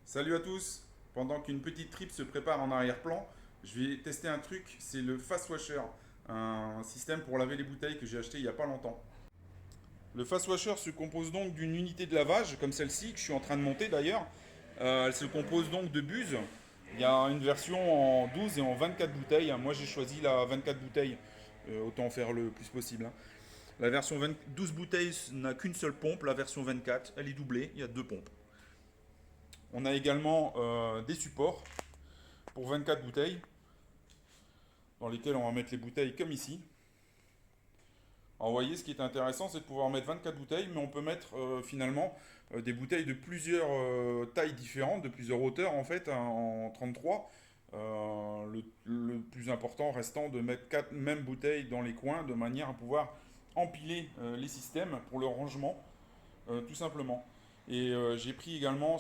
Salut à tous! Pendant qu'une petite trip se prépare en arrière-plan, je vais tester un truc, c'est le Fast Washer, un système pour laver les bouteilles que j'ai acheté il n'y a pas longtemps. Le Fast Washer se compose donc d'une unité de lavage, comme celle-ci, que je suis en train de monter d'ailleurs. Elle se compose donc de buses. Il y a une version en 12 et en 24 bouteilles. Moi j'ai choisi la 24 bouteilles, autant en faire le plus possible, hein. La version 12 bouteilles n'a qu'une seule pompe, la version 24, elle est doublée, il y a deux pompes. On a également des supports pour 24 bouteilles, dans lesquels on va mettre les bouteilles comme ici. Alors, vous voyez, ce qui est intéressant, c'est de pouvoir mettre 24 bouteilles, mais on peut mettre finalement des bouteilles de plusieurs tailles différentes, de plusieurs hauteurs en fait, hein, en 33. Le plus important restant de mettre 4 mêmes bouteilles dans les coins, de manière à pouvoir empiler les systèmes pour le rangement, tout simplement. Et j'ai pris également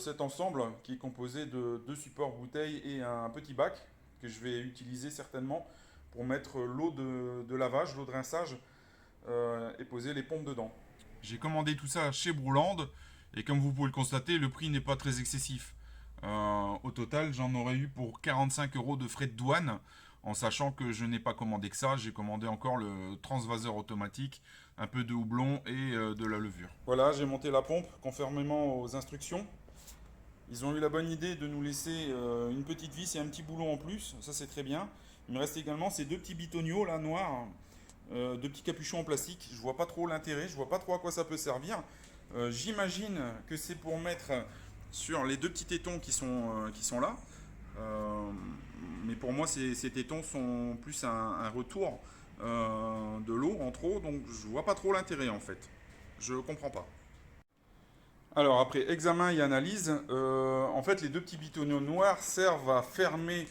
cet ensemble qui est composé de deux supports bouteilles et un petit bac que je vais utiliser certainement pour mettre l'eau de lavage, l'eau de rinçage et poser les pompes dedans. J'ai commandé tout ça chez Brouland et comme vous pouvez le constater, le prix n'est pas très excessif. Au total, j'en aurais eu pour 45 euros de frais de douane, en sachant que je n'ai pas commandé que ça, j'ai commandé encore le transvaseur automatique, un peu de houblon et de la levure. Voilà, j'ai monté la pompe conformément aux instructions. Ils ont eu la bonne idée de nous laisser une petite vis et un petit boulon en plus, ça c'est très bien. Il me reste également ces deux petits bitonniaux là noirs, deux petits capuchons en plastique. Je vois pas trop l'intérêt, je vois pas trop à quoi ça peut servir. J'imagine que c'est pour mettre sur les deux petits tétons qui sont là. Euh, mais pour moi, ces tétons sont plus un retour de l'eau en trop, donc je vois pas trop l'intérêt en fait. Je comprends pas. Alors après examen et analyse, en fait les deux petits bitonneaux noirs servent à fermer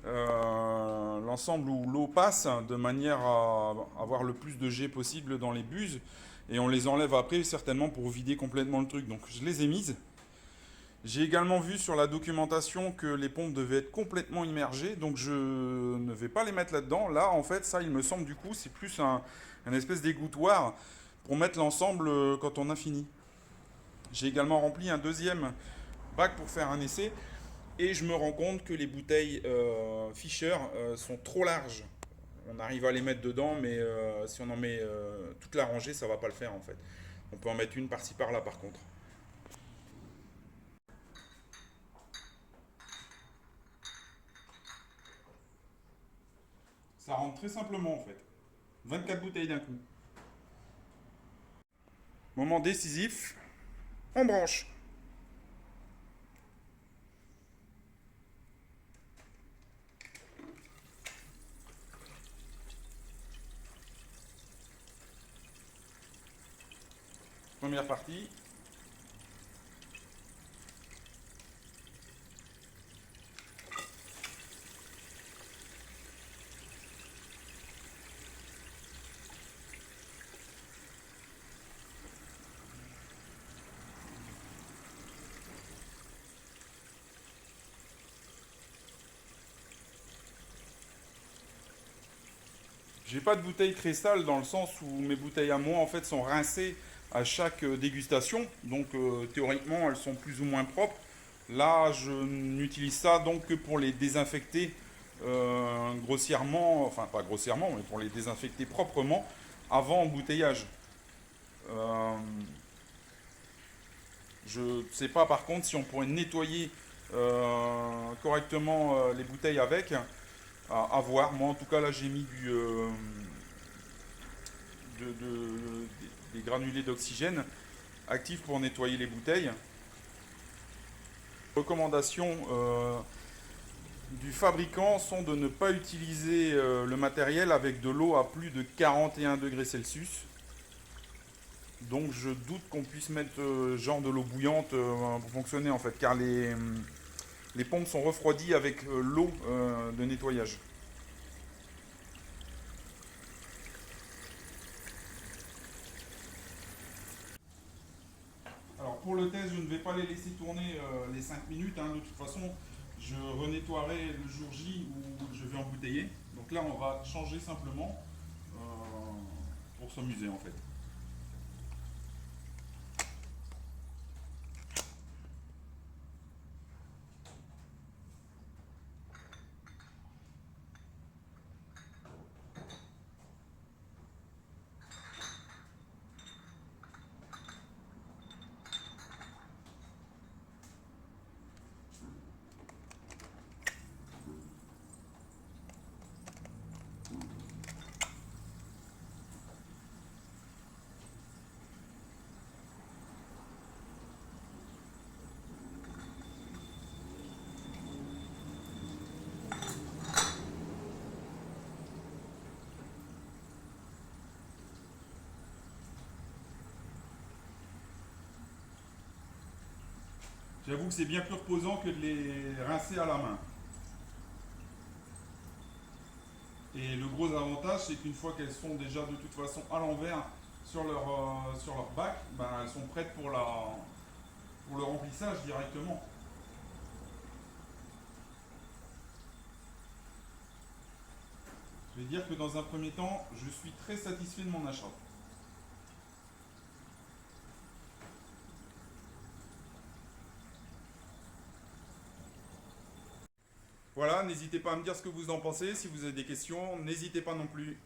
l'ensemble où l'eau passe de manière à avoir le plus de jet possible dans les buses et on les enlève après certainement pour vider complètement le truc. Donc je les ai mises. J'ai également vu sur la documentation que les pompes devaient être complètement immergées, donc je ne vais pas les mettre là-dedans. Là, en fait, ça, il me semble du coup, c'est plus un espèce d'égouttoir pour mettre l'ensemble quand on a fini. J'ai également rempli un deuxième bac pour faire un essai et je me rends compte que les bouteilles Fischer sont trop larges. On arrive à les mettre dedans, mais si on en met toute la rangée, ça va pas le faire en fait. On peut en mettre une par-ci par-là par contre. Ça rentre très simplement en fait. 24 bouteilles d'un coup. Moment décisif, on branche. Première partie. J'ai pas de bouteille très sale dans le sens où mes bouteilles à moi en fait sont rincées à chaque dégustation. Donc théoriquement elles sont plus ou moins propres. Là je n'utilise ça donc que pour les désinfecter grossièrement, enfin pas grossièrement, mais pour les désinfecter proprement avant embouteillage. Euh, je ne sais pas par contre si on pourrait nettoyer correctement les bouteilles avec. À voir. Moi en tout cas là j'ai mis des granulés d'oxygène actifs pour nettoyer les bouteilles. Recommandations du fabricant sont de ne pas utiliser le matériel avec de l'eau à plus de 41 degrés Celsius. Donc je doute qu'on puisse mettre genre de l'eau bouillante pour fonctionner en fait, car les pompes sont refroidies avec l'eau de nettoyage. Alors pour le test, je ne vais pas les laisser tourner les 5 minutes, hein. De toute façon, je renettoierai le jour J où je vais embouteiller. Donc là, on va changer simplement pour s'amuser en fait. J'avoue que c'est bien plus reposant que de les rincer à la main. Et le gros avantage, c'est qu'une fois qu'elles sont déjà de toute façon à l'envers sur leur bac, ben, elles sont prêtes pour le remplissage directement. Je vais dire que dans un premier temps, je suis très satisfait de mon achat. Voilà, n'hésitez pas à me dire ce que vous en pensez. Si vous avez des questions, n'hésitez pas non plus.